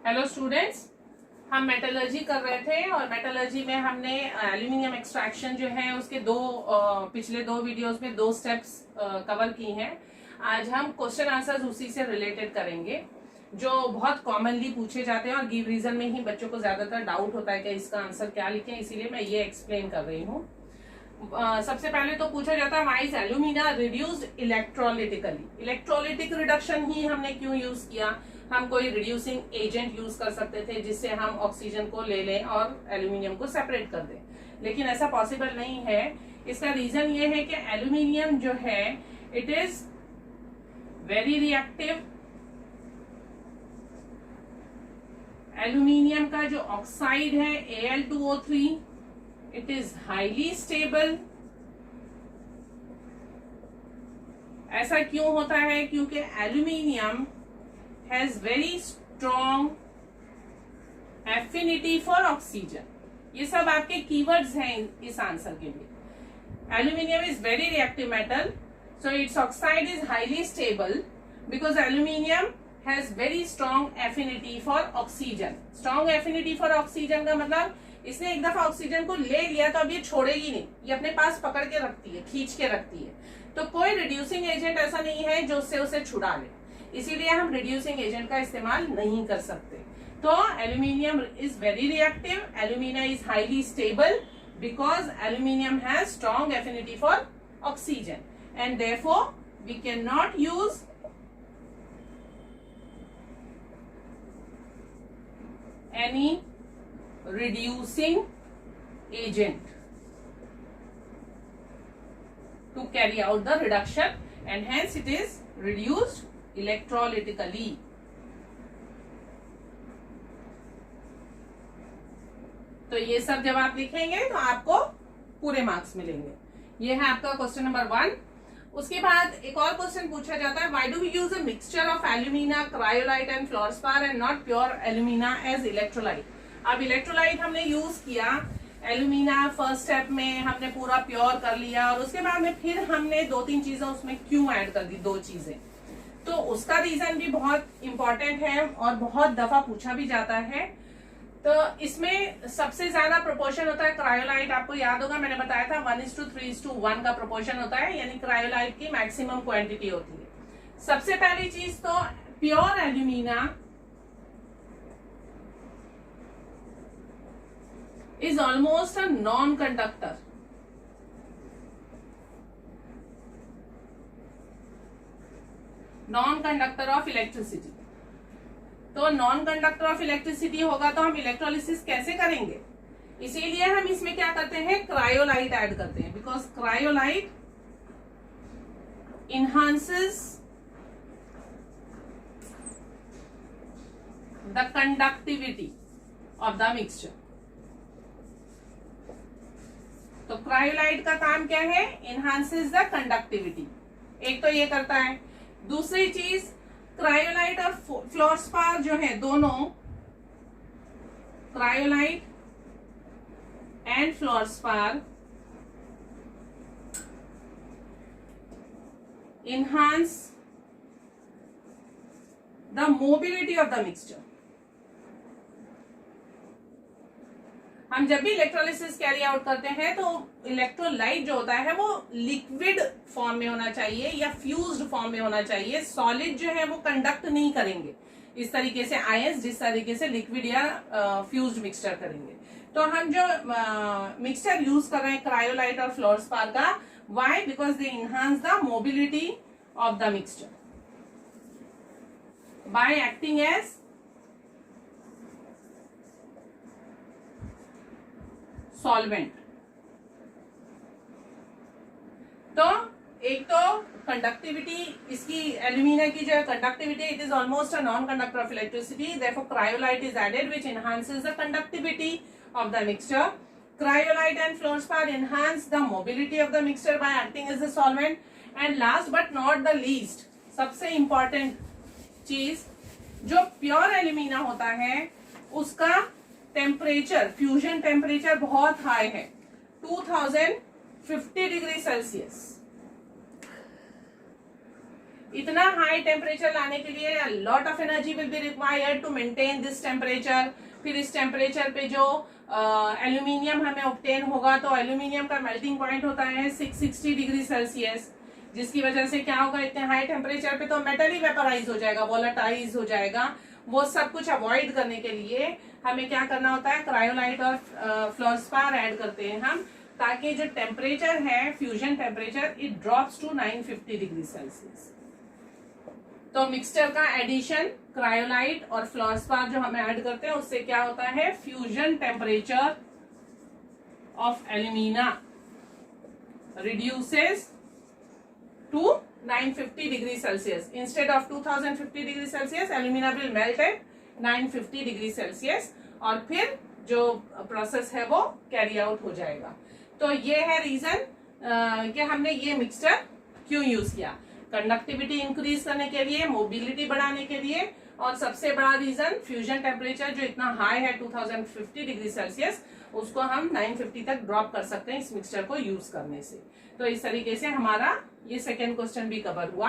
Hello students, हम metallurgy कर रहे थे और मेटलर्जी में हमने एल्यूमिनियम एक्सट्रैक्शन जो है उसके पिछले दो वीडियोस में दो स्टेप्स कवर की हैं। आज हम क्वेश्चन आंसर्स उसी से रिलेटेड करेंगे जो बहुत कॉमनली पूछे जाते हैं और गिव रीजन में ही बच्चों को ज्यादातर डाउट होता है कि इसका आंसर क्या लिखें, इसीलिए मैं ये एक्सप्लेन कर रही हूँ। सबसे पहले तो पूछा जाता है why is alumina reduced electrolytically. Electrolytic reduction ही हमने क्यों यूज किया? हम कोई रिड्यूसिंग एजेंट यूज कर सकते थे जिससे हम ऑक्सीजन को ले लें और एल्यूमिनियम को सेपरेट कर दें, लेकिन ऐसा पॉसिबल नहीं है। इसका रीजन ये है कि एल्यूमिनियम जो है it is very reactive. Aluminium का जो ऑक्साइड है Al2O3 it is highly stable. ऐसा क्यों होता है? क्योंकि aluminium has very strong affinity for oxygen. ये सब आपके कीवर्ड्स हैं इस आंसर के लिए। Aluminium is very reactive metal, so it's oxide is highly stable because aluminium has very strong affinity for oxygen. Strong affinity for oxygen का मतलब इसने एक दफा ऑक्सीजन को ले लिया तो अब ये छोड़ेगी नहीं, ये अपने पास पकड़ के रखती है, खींच के रखती है। तो कोई रिड्यूसिंग एजेंट ऐसा नहीं है जो उससे उसे छुड़ा ले, इसीलिए हम रिड्यूसिंग एजेंट का इस्तेमाल नहीं कर सकते। तो aluminium is very reactive, alumina is highly stable because aluminium has strong affinity for oxygen and therefore we can not use any reducing agent to carry out the reduction and hence it is reduced electrolytically. तो ये सब जब आप लिखेंगे तो आपको पूरे marks मिलेंगे। ये है आपका क्वेश्चन नंबर 1। उसके बाद एक और क्वेश्चन पूछा जाता है why do we use a mixture of alumina, cryolite and fluorspar and not pure alumina as electrolyte. अब इलेक्ट्रोलाइट हमने यूज किया, एल्यूमिना फर्स्ट स्टेप में हमने पूरा प्योर कर लिया और उसके बाद में फिर हमने 2-3 चीजें उसमें क्यों ऐड कर दी, 2 चीजें। तो उसका रीजन भी बहुत इंपॉर्टेंट है और बहुत दफा पूछा भी जाता है। तो इसमें सबसे ज्यादा प्रोपोर्शन होता है क्रायोलाइट। आपको याद होगा मैंने बताया था 1:3:1 का प्रोपोर्शन होता है, यानी क्रायोलाइट की मैक्सिमम क्वांटिटी होती है। सबसे पहली चीज तो pure alumina is almost a non-conductor. Non-conductor of electricity. तो नॉन कंडक्टर ऑफ इलेक्ट्रिसिटी होगा तो हम इलेक्ट्रोलिसिस कैसे करेंगे? इसीलिए हम इसमें क्या करते हैं, क्रायोलाइट ऐड करते हैं because cryolite enhances the conductivity of the mixture. तो क्रायोलाइट का काम क्या है? इनहांसेस द कंडक्टिविटी। एक तो ये करता है। दूसरी चीज क्रायोलाइट और फ्लोरस्पार जो है दोनों, cryolite and fluorspar enhance the mobility of the mixture. हम जब भी इलेक्ट्रोलिसिस कैरी आउट करते हैं तो इलेक्ट्रोलाइट जो होता है वो लिक्विड फॉर्म में होना चाहिए या फ्यूज्ड फॉर्म में होना चाहिए। सॉलिड जो है वो कंडक्ट नहीं करेंगे इस तरीके से आयंस जिस तरीके से लिक्विड या फ्यूज्ड मिक्सचर करेंगे। तो हम जो मिक्सचर यूज कर रहे हैं क्रायोलाइट और फ्लोरस्पार का, why? Because they enhance the mobility of the mixture by acting as solvent. तो एक तो कंडक्टिविटी इसकी एल्यूमिना की जो है conductivity it is almost a non conductor of electricity, therefore cryolite is added which enhances the conductivity of the mixture. Cryolite and fluorspar enhance the mobility of the mixture by acting as a solvent. And last but not the least, सबसे important चीज, जो pure alumina होता है उसका temperature, fusion temperature बहुत high है, 2050 degree Celsius. इतना high temperature लाने के लिए lot of energy will be required to maintain this temperature. फिर इस टेम्परेचर पे जो एल्यूमिनियम हमें ऑब्टेन होगा, तो एल्यूमिनियम का मेल्टिंग पॉइंट होता है 660 डिग्री सेल्सियस, जिसकी वजह से क्या होगा, इतने हाई टेम्परेचर पे तो मेटल ही वेपराइज हो जाएगा, वोलेटाइज हो जाएगा। वो सब कुछ अवॉइड करने के लिए हमें क्या करना होता है, क्रायोलाइट और फ्लोरस्पार ऐड करते हैं हम, ताकि जो टेम्परेचर है fusion temperature it drops to 950 degree Celsius. तो मिक्सचर का एडिशन क्रायोलाइट और फ्लोरस्पार जो हम ऐड करते हैं उससे क्या होता है, fusion temperature of alumina reduces to 950 degree Celsius. Instead of 2050 degree Celsius, alumina will melt at 950 degree Celsius और फिर जो प्रोसेस है वो कैरी आउट हो जाएगा। तो ये है रीजन कि हमने ये मिक्सचर क्यों यूज किया, कंडक्टिविटी इंक्रीज करने के लिए, मोबिलिटी बढ़ाने के लिए, और सबसे बड़ा रीजन फ्यूजन टेम्परेचर जो इतना हाई है 2050 डिग्री सेल्सियस, उसको हम 950 तक ड्रॉप कर सकते हैं इस मिक्सचर को यूज करने से। तो इस तरीके से हमारा ये सेकेंड क्वेश्चन भी कवर हुआ।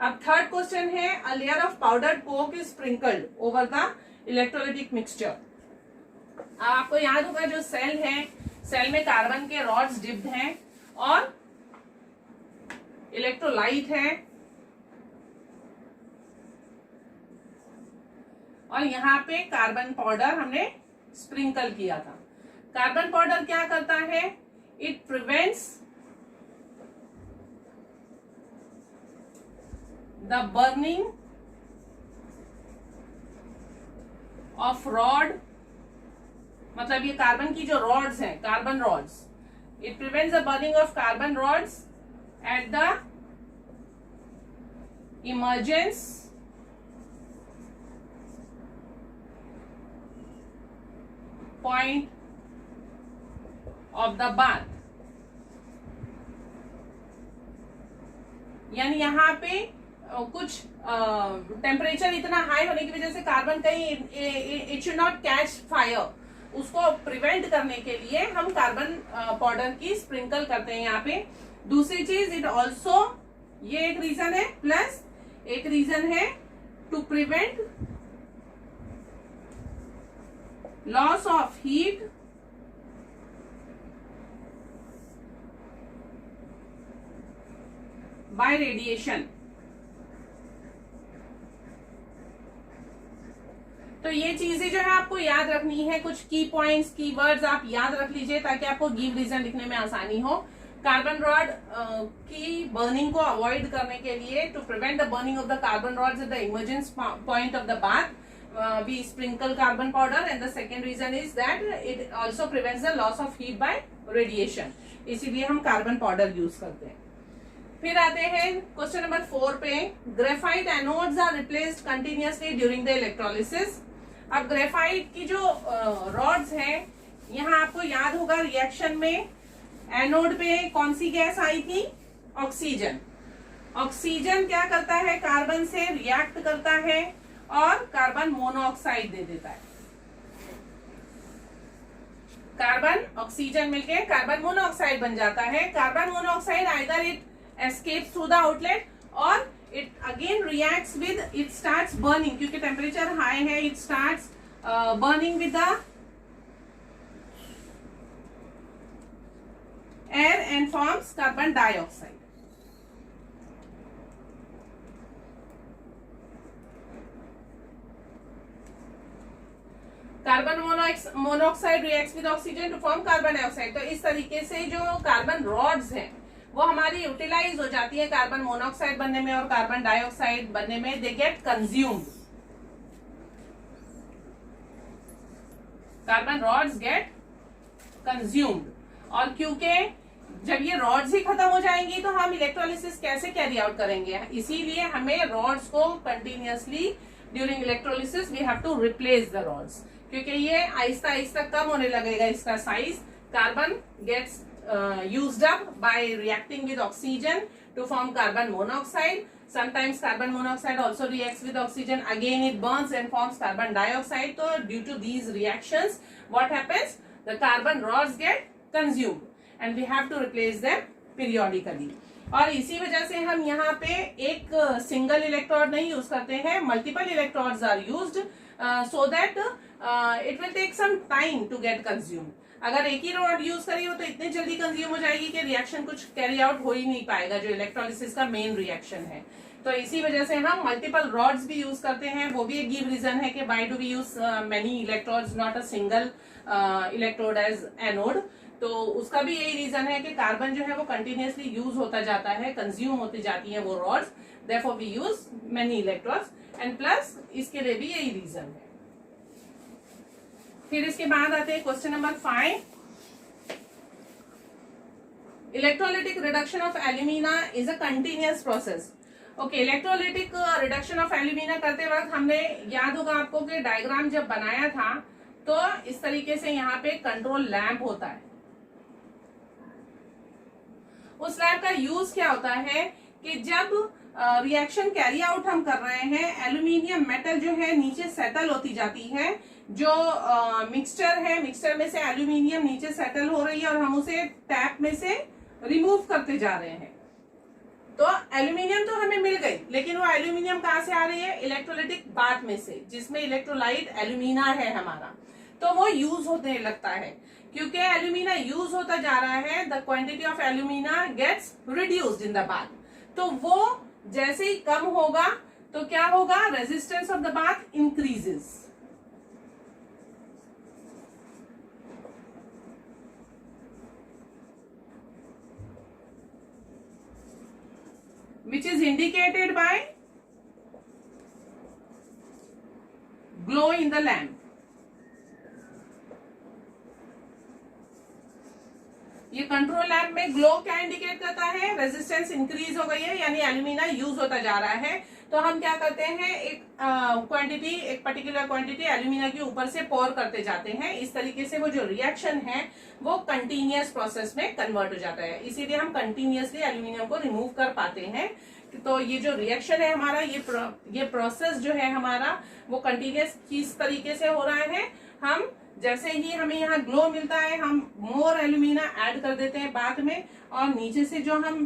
अब थर्ड क्वेश्चन है, a layer of powdered Coke is sprinkled over the electrolytic mixture. आपको याद होगा जो सेल है, सेल में कार्बन के रॉड्स डिप्ड हैं और इलेक्ट्रोलाइट है, और यहाँ पे कार्बन पाउडर हमने स्प्रिंकल किया था। कार्बन पाउडर क्या करता है, it prevents the burning of rod, मतलब ये कार्बन की जो रॉड्स हैं, carbon rods, it prevents the burning of carbon rods at the emergence point of the bath. यानी यहाँ पे कुछ टेम्परेचर इतना हाई होने की वजह से कार्बन कहीं it should not catch fire, उसको प्रिवेंट करने के लिए हम कार्बन पाउडर की स्प्रिंकल करते हैं यहाँ पे। दूसरी चीज, इट ऑल्सो, ये एक रीजन है, प्लस एक रीजन है to prevent loss of heat by radiation. तो ये चीजें जो है आपको याद रखनी है, कुछ की पॉइंट्स, की वर्ड्स आप याद रख लीजिए ताकि आपको गिव रीजन लिखने में आसानी हो। कार्बन रॉड की बर्निंग को अवॉइड करने के लिए, to prevent the burning of the carbon rods at the emergence point of the bath, we sprinkle carbon powder, and the second reason is that it also prevents the loss of heat by radiation, इसीलिए हम carbon powder use करते हैं। फिर आते हैं question number 4 पे, graphite anodes are replaced continuously during the electrolysis. अब graphite की जो रॉड्स हैं, यहाँ आपको याद होगा रिएक्शन में एनोड पे कौन सी गैस आई थी, ऑक्सीजन। ऑक्सीजन क्या करता है, कार्बन से रिएक्ट करता है और कार्बन मोनोऑक्साइड दे देता है। कार्बन ऑक्सीजन मिलके कार्बन मोनोऑक्साइड बन जाता है। Carbon monoxide either it escapes through the outlet और it again reacts with, it starts burning, क्योंकि टेम्परेचर हाई है, it starts burning with the air and forms carbon dioxide. Carbon monoxide reacts with oxygen to form carbon dioxide. तो इस तरीके से जो carbon rods हैं वो हमारी यूटिलाइज हो जाती है कार्बन मोनोऑक्साइड बनने में और कार्बन डाइऑक्साइड बनने में, they get consumed, carbon rods get consumed. और क्योंकि जब ये रॉड्स ही खत्म हो जाएंगी तो हम इलेक्ट्रोलिसिस कैसे कैरी आउट करेंगे, इसीलिए हमें रॉड्स को continuously during electrolysis we have to replace the rods, क्योंकि ये आहिस्ता आहिस्ता कम होने लगेगा इसका size. Carbon gets used up by reacting with oxygen to form carbon monoxide. Sometimes carbon monoxide also reacts with oxygen, again it burns and forms carbon dioxide. So due to these reactions what happens, the carbon rods get consumed and we have to replace them periodically. और इसी वजह से हम यहाँ पे एक single electrode नहीं use करते हैं, multiple electrodes are used so that it will take some time to get consume. अगर एक ही रॉड यूज करी हो तो इतनी जल्दी कंज्यूम हो जाएगी कि रिएक्शन कुछ कैरी आउट हो ही नहीं पाएगा, जो इलेक्ट्रोलिसिस का मेन रिएक्शन है। तो इसी वजह से हम मल्टीपल रॉड्स भी यूज करते हैं। वो भी एक गिव रीजन है कि why do we use many electrodes not a single electrode as anode. तो उसका भी यही रीजन है कि कार्बन जो है वो कंटिन्यूअसली यूज होता जाता है, कंज्यूम होती जाती है वो rods, therefore we use many electrodes and plus इसके लिए भी यही रीजन है। फिर इसके बाद आते हैं question number 5। Electrolytic reduction of alumina is a continuous process. Okay, electrolytic reduction of alumina करते वक्त हमने, याद होगा आपको कि डायग्राम जब बनाया था तो इस तरीके से यहाँ पे कंट्रोल लैंप होता है। उस लैंप का यूज क्या होता है कि जब रिएक्शन कैरी आउट हम कर रहे हैं, एल्यूमिनियम मेटल जो है नीचे सेटल होती जाती है, जो मिक्सचर है, मिक्सचर में से एल्यूमिनियम नीचे सेटल हो रही है और हम उसे टैप में से रिमूव करते जा रहे हैं। तो एल्यूमिनियम तो हमें मिल गई, लेकिन वो एल्यूमिनियम कहाँ से आ रही है? इलेक्ट्रोलाइटिक बाथ में से, जिसमें इलेक्ट्रोलाइट एल्यूमिना है हमारा, तो वो यूज होने लगता है। क्योंकि एल्यूमिना यूज होता जा रहा है, the quantity of alumina gets reduced in the bath. तो वो जैसे ही कम होगा तो क्या होगा? Resistance of the bath increases. which is indicated by glow in the lamp. ये कंट्रोल लैम्प में ग्लो क्या इंडिकेट करता है? रेजिस्टेंस इंक्रीज हो गई है, यानी एल्यूमिना यूज होता जा रहा है। तो हम क्या करते हैं, एक क्वांटिटी, एक पर्टिकुलर क्वांटिटी एल्यूमिना के ऊपर से पोर करते जाते हैं। इस तरीके से वो जो रिएक्शन है वो कंटिन्यूअस प्रोसेस में कन्वर्ट हो जाता है, इसीलिए हम कंटिन्यूअसली एल्यूमिनियम को रिमूव कर पाते हैं। तो ये जो रिएक्शन है हमारा, ये प्रोसेस जो है हमारा, वो कंटिन्यूअस किस तरीके से हो रहा है? हम जैसे ही हमें यहाँ ग्लो मिलता है, हम मोर एल्यूमिना ऐड कर देते हैं बाद में, और नीचे से जो हम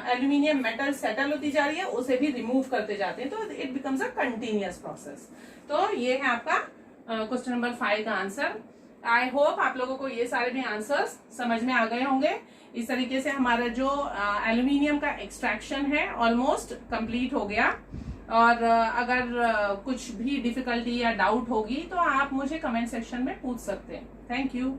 एल्यूमिनियम मेटल सेटल होती जा रही है उसे भी रिमूव करते जाते हैं। तो it becomes a continuous process. तो ये है आपका क्वेश्चन नंबर 5 का आंसर। आई होप आप लोगों को ये सारे भी आंसर्स समझ में आ गए होंगे। इस तरीके से हमारा जो एल्यूमिनियम का एक्सट्रैक्शन है ऑलमोस्ट कंप्लीट हो गया। और अगर कुछ भी डिफिकल्टी या डाउट होगी तो आप मुझे कमेंट सेक्शन में पूछ सकते हैं। Thank you.